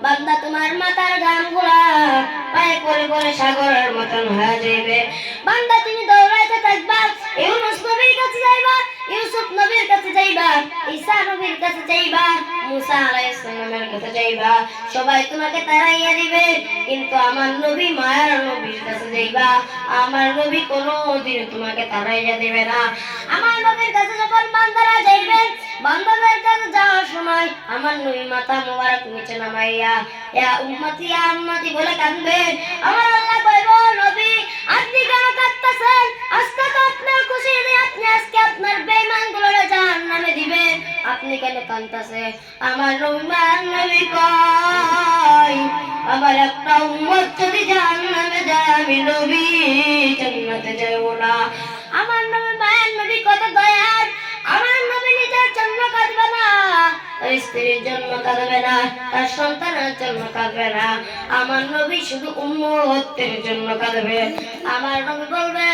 বান্দা তোমার মাথার ঘামগুলা পায়ে পড়ে পড়ে সাগরের মতন হয়ে যাবে। বান্দা তুমি দৌড়াইতে থাকবা, ইউনূস নবীর কাছে যাইবা, ইউসুফ নবীর কাছে যাইবা, ঈসা নবীর কাছে যাইবা, মুসা আলাইহিস সালামের কাছে যাইবা, সবাই তোমাকে তাড়াইয়া দিবে। কিন্তু আমার নবী মায়ার নবীর কাছে যাইবা, আমার নবী কোনোদিন তোমাকে তাড়াইয়া দিবে না। আমার নবীর কাছে যখন বান্দারা যাইবে, বান্দাদের কাছে যাওয়ার সময় আমার নবী মাথা মোবারক নিচে নামাইয়া ইয়া উম্মতি ইয়া উম্মতি বলে কাঁদবে। আমার আল্লাহ কইব, নবী আপনি কেন কাঁদতেছেন? আজকে তো আপনার খুশি নেই, আপনি আজকে আপনার বেঈমানগুলোরে জাহান্নামে দিবে, আপনি কেন কাঁদতেছেন? আমার নবী কয়, আমার একটা উম্মত যদি জাহান্নামে যায় আমি নবী জান্নাতে যাব না। আমার মায়ের নবী কত দয়ার, আমার নবী নিজের জন্য কাঁদবে না, তার স্ত্রীর জন্য কাঁদবে না, তার সন্তানের জন্য কাঁদবে না, আমার নবী শুধু উম্মতের জন্য কাঁদবে। আমার নবী বলবে,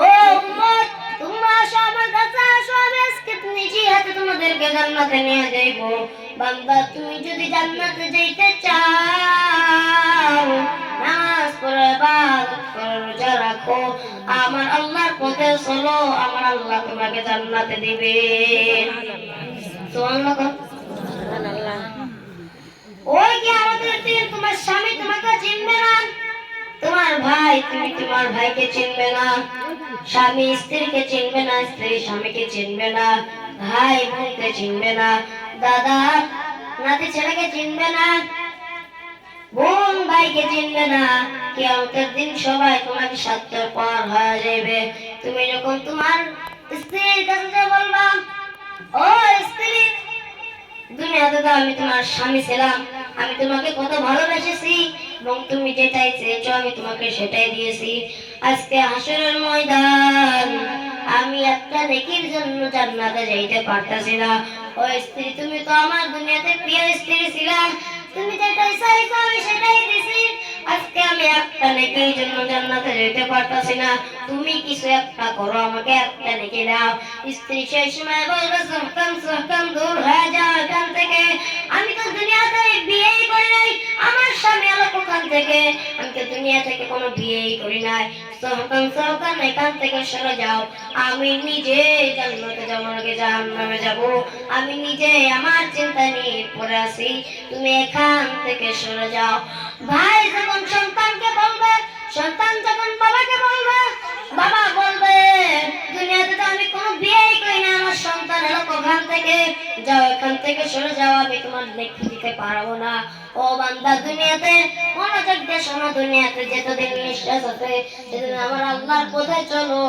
ও উম্মত তোমরা আসো আমার কাছে আসো, আমি আজকে নিজে হাতে তোমাদেরকে জান্নাতে নিয়ে যাইব। বান্দা তুমি যদি জান্নাতে যাইতে চাও, নামাজ পড়ো, ইবাদত করো, রোজা রাখো, আমার আল্লাহর পথে চলো, আমার আল্লাহ তোমাকে জান্নাতে দিবে। সুবহানাল্লাহ সুবহানাল্লাহ। ওই কি আমাদের দিন তোমার স্বামী তোমাকে চিনবে না, তোমার ভাই তুমি তোমার ভাইকে চিনবে না, স্বামী স্ত্রীকে চিনবে না, স্ত্রী স্বামীকে চিনবে না, ভাই বোনকে চিনবে না, দাদা নাতি ছেলেকে চিনবে না, বোন ভাইকে চিনবে না। কিয়ামতের দিন সবাই তোমাকে স্বার্থের পর হয়ে যাবে। তুমি যখন তোমার স্ত্রীর কাছে বলবা, ও স্ত্রী দুনিয়াতে তো আমি তোমার স্বামী ছিলাম, আমি তোমাকে কত ভালোবেসেছি এবং তুমি যেটাই চেয়েছো আমি তোমাকে সেটাই দিয়েছি, আজকে হাসরের ময়দান আমি একটা নেকির জন্য জান্নাতে যাইতে পারতাছি না। ও স্ত্রী তুমি তো আমার দুনিয়াতে প্রিয় স্ত্রী ছিলা, তুমি যেটাই চাইছো আমি সেটাই দিছি, আজকে আমি একটা নেকির জন্য জান্নাতে যেতে পারতাছি না, তুমি কিছু একটা করো, আমাকে একটা নেকি দাও। স্ত্রী সেই সময় বলবে, সহকাম সহকাম দূর হয়ে যাও এখান থেকে, আমি তো দুনিয়াতে বিয়েই করি নাই, আমার স্বামী আলো ওখান থেকে, আমি তো দুনিয়া থেকে কোনো বিয়েই করি নাই, সহকাম সহকাম এখান থেকে সরে যাও, আমি নিজে জান্নাতে যাবো নাকি জাহান্নামে যাবো, আমি নিজে আমার চিন্তা নিয়ে পড়ে আছি, তুমি এখান থেকে সরে যাও। ভাই যখন সন্তানকে বলবে, সন্তান যখন বাবাকে বলবে, বাবা বলবে দুনিয়াতে তো আমি কোনো বিয়েই করি না, আমার সন্তান এলো ওখান থেকে, যাও এখান থেকে সরে যাও, আমি তোমার নেকি দিতে পারবো না। ও বান্দা দুনিয়াতে মনোযোগ দিয়ে শোনো, দুনিয়াতে যতদিন নিঃশ্বাস আছে সেদিন আমার আল্লাহর পথে চলো,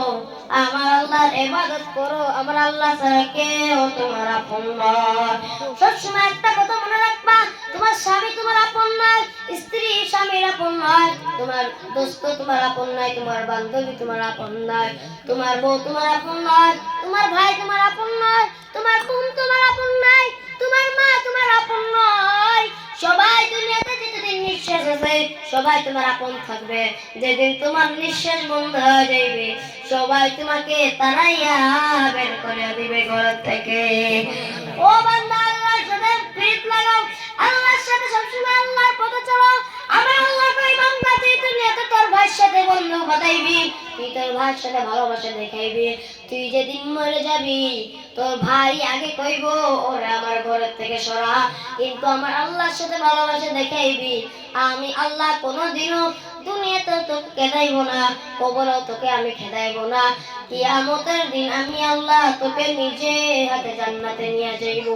আমার আল্লাহর ইবাদত করো, আমার আল্লাহ ছাড়া কেউ তোমার আপন নয়। সবসময় একটা কথা মনে রাখবা, তোমার স্বামী তোমার আপন নয়, স্ত্রী স্বামীর আপন নয়, তোমার দোস্ত তোমার আপন নয়, তোমার বান্ধবী তোমার আপন নয়, তোমার বউ তোমার আপন নয়, তোমার ভাই তোমার আপন নয়, তোমার বোন তোমার আপন নয়, তোমার মা তোমার আপন নয়। সবাই দুনিয়াতে যতদিন নিঃশ্বাস আছে সবাই তোমার আপন থাকবে, যেদিন তোমার নিঃশ্বাস বন্ধ হয়ে যাবে সবাই তোমাকে তাড়াইয়া বের করে দিবে ঘর থেকে। ও বান্দা আল্লাহর সাথে প্রীত লাগাও, আল্লাহর সাথে সবসময় আল্লাহর পথে চলো। আমার আল্লাহ কই, বান্দা তুই দুনিয়াতে তোর ভাইয়ের সাথে বন্ধু বানাইবি, তুই তোর ভাইয়ের সাথে ভালোবাসা দেখাইবি, তুই যেদিন মরে যাবি তোর ভাই আগে কইব ওরে আমার ঘরের থেকে সরা, কিন্তু আমার আল্লাহর সাথে ভালোবাসা দেখাইবি, আমি আল্লাহ কোনোদিনও দুনিয়াতে তোকে খেদাইব না, কবরেও তোকে আমি খেদাইব না, কিয়ামতের দিন আমি আল্লাহ তোকে নিজে হাতে জান্নাতে নিয়ে যাইব।